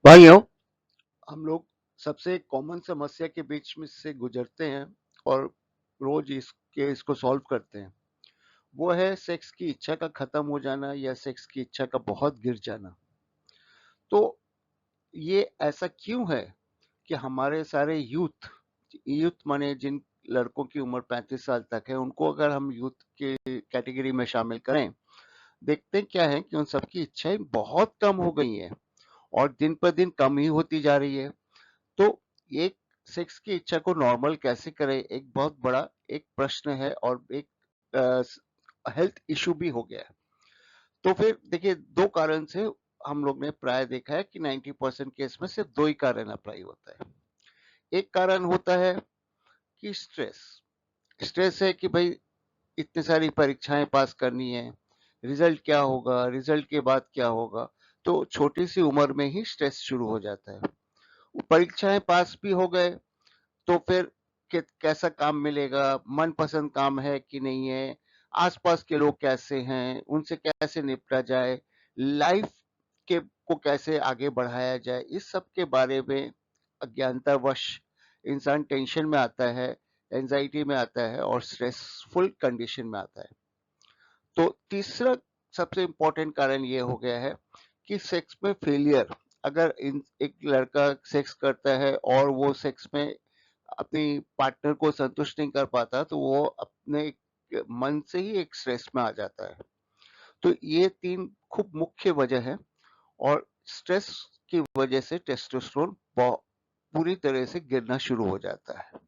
भाइयों, हम लोग सबसे कॉमन समस्या के बीच में से गुजरते हैं और रोज इसको सॉल्व करते हैं। वो है सेक्स की इच्छा का खत्म हो जाना या सेक्स की इच्छा का बहुत गिर जाना। तो ये ऐसा क्यों है कि हमारे सारे यूथ यूथ माने जिन लड़कों की उम्र 35 साल तक है, उनको अगर हम यूथ के कैटेगरी में शामिल करें, देखते क्या है कि उन सबकी इच्छाएं बहुत कम हो गई हैं और दिन पर दिन कम ही होती जा रही है। तो एक सेक्स की इच्छा को नॉर्मल कैसे करें, एक बहुत बड़ा एक प्रश्न है और एक हेल्थ इशू भी हो गया है। तो फिर देखिए, दो कारण से हम लोग ने प्राय देखा है कि 90% केस में सिर्फ दो ही कारण अप्लाई होता है। एक कारण होता है कि स्ट्रेस स्ट्रेस है कि भाई इतनी सारी परीक्षाएं पास करनी है, रिजल्ट क्या होगा, रिजल्ट के बाद क्या होगा। तो छोटी सी उम्र में ही स्ट्रेस शुरू हो जाता है। परीक्षाएं पास भी हो गए तो फिर कैसा काम मिलेगा, मनपसंद काम है कि नहीं है, आसपास के लोग कैसे हैं, उनसे कैसे निपटा जाए, लाइफ के को कैसे आगे बढ़ाया जाए, इस सब के बारे में अज्ञानतावश इंसान टेंशन में आता है, एंजाइटी में आता है और स्ट्रेसफुल कंडीशन में आता है। तो तीसरा सबसे इम्पोर्टेंट कारण ये हो गया है कि सेक्स में फेलियर, अगर एक लड़का सेक्स करता है और वो सेक्स में अपनी पार्टनर को संतुष्ट नहीं कर पाता, तो वो अपने मन से ही एक स्ट्रेस में आ जाता है। तो ये तीन खूब मुख्य वजह है और स्ट्रेस की वजह से टेस्टोस्टेरोन पूरी तरह से गिरना शुरू हो जाता है।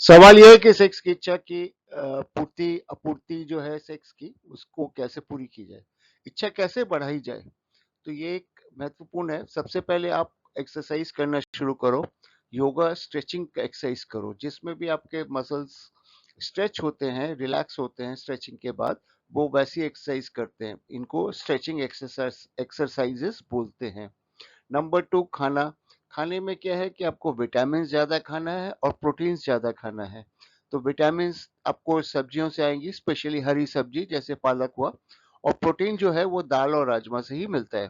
सवाल यह है कि सेक्स की इच्छा की पूर्ति अपूर्ति जो है सेक्स की, उसको कैसे पूरी की जाए, इच्छा कैसे बढ़ाई जाए। तो ये एक महत्वपूर्ण है। सबसे पहले आप एक्सरसाइज करना शुरू करो, योगा स्ट्रेचिंग एक्सरसाइज करो, जिसमें भी आपके मसल्स स्ट्रेच होते हैं, रिलैक्स होते हैं स्ट्रेचिंग के बाद, वो वैसी एक्सरसाइज करते हैं। इनको स्ट्रेचिंग एक्सरसाइजेस बोलते हैं। नंबर टू, खाना। खाने में क्या है कि आपको विटामिन ज्यादा खाना है और प्रोटीन ज्यादा खाना है। तो विटामिन आपको सब्जियों से आएंगी, स्पेशली हरी सब्जी जैसे पालक हुआ, और प्रोटीन जो है वो दाल और राजमा से ही मिलता है।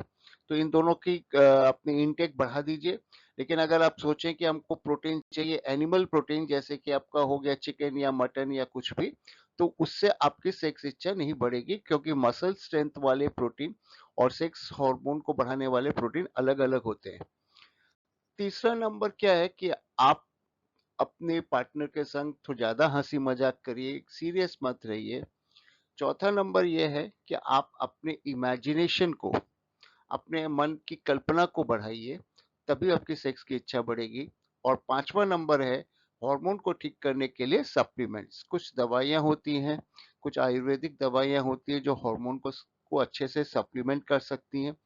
तो इन दोनों की अपनी इनटेक बढ़ा दीजिए। लेकिन अगर आप सोचें कि हमको प्रोटीन चाहिए एनिमल प्रोटीन, जैसे कि आपका हो गया चिकन या मटन या कुछ भी, तो उससे आपकी सेक्स इच्छा नहीं बढ़ेगी, क्योंकि मसल स्ट्रेंथ वाले प्रोटीन और सेक्स हार्मोन को बढ़ाने वाले प्रोटीन अलग अलग होते हैं। तीसरा नंबर क्या है कि आप अपने पार्टनर के संग थोड़ा ज्यादा हंसी मजाक करिए, सीरियस मत रहिए। चौथा नंबर यह है कि आप अपने इमेजिनेशन को, अपने मन की कल्पना को बढ़ाइए, तभी आपकी सेक्स की इच्छा बढ़ेगी। और पांचवा नंबर है हार्मोन को ठीक करने के लिए सप्लीमेंट्स। कुछ दवाइयां होती हैं, कुछ आयुर्वेदिक दवाइयां होती है जो हार्मोन को अच्छे से सप्लीमेंट कर सकती हैं।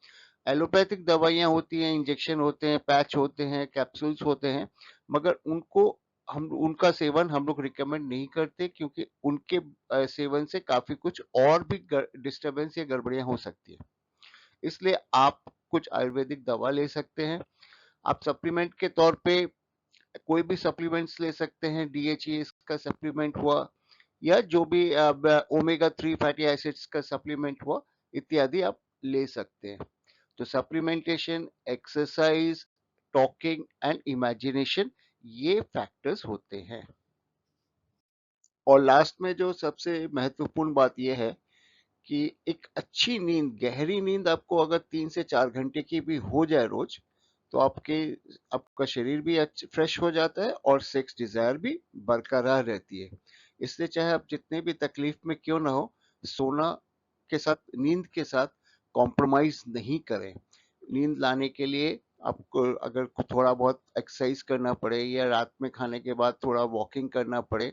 एलोपैथिक दवाइयां होती हैं, इंजेक्शन होते हैं, पैच होते हैं, कैप्सूल्स होते हैं, मगर उनको हम उनका सेवन हम लोग रिकमेंड नहीं करते, क्योंकि उनके सेवन से काफी कुछ और भी डिस्टरबेंस या गड़बड़ियां हो सकती है। इसलिए आप कुछ आयुर्वेदिक दवा ले सकते हैं। आप सप्लीमेंट के तौर पे कोई भी सप्लीमेंट्स ले सकते हैं, डीएचए का सप्लीमेंट हुआ या जो भी ओमेगा 3 फैटी एसिड्स का सप्लीमेंट हुआ, इत्यादि आप ले सकते हैं। तो supplementation, exercise, talking and imagination, ये फैक्टर्स होते हैं। और लास्ट में जो सबसे महत्वपूर्ण बात यह है कि एक अच्छी नींद, गहरी नींद आपको अगर 3 से 4 घंटे की भी हो जाए रोज, तो आपका शरीर भी फ्रेश हो जाता है और सेक्स डिजायर भी बरकरार रहती है। इसलिए चाहे आप जितने भी तकलीफ में क्यों ना हो, सोना के साथ, नींद के साथ कॉम्प्रोमाइज नहीं करें। नींद लाने के लिए आपको अगर थोड़ा बहुत एक्सरसाइज करना पड़े या रात में खाने के बाद थोड़ा वॉकिंग करना पड़े,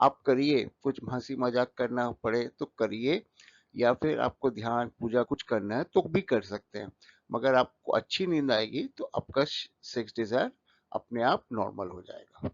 आप करिए। कुछ हंसी मजाक करना पड़े तो करिए, या फिर आपको ध्यान पूजा कुछ करना है तो भी कर सकते हैं। मगर आपको अच्छी नींद आएगी तो आपका सेक्स डिजायर अपने आप नॉर्मल हो जाएगा।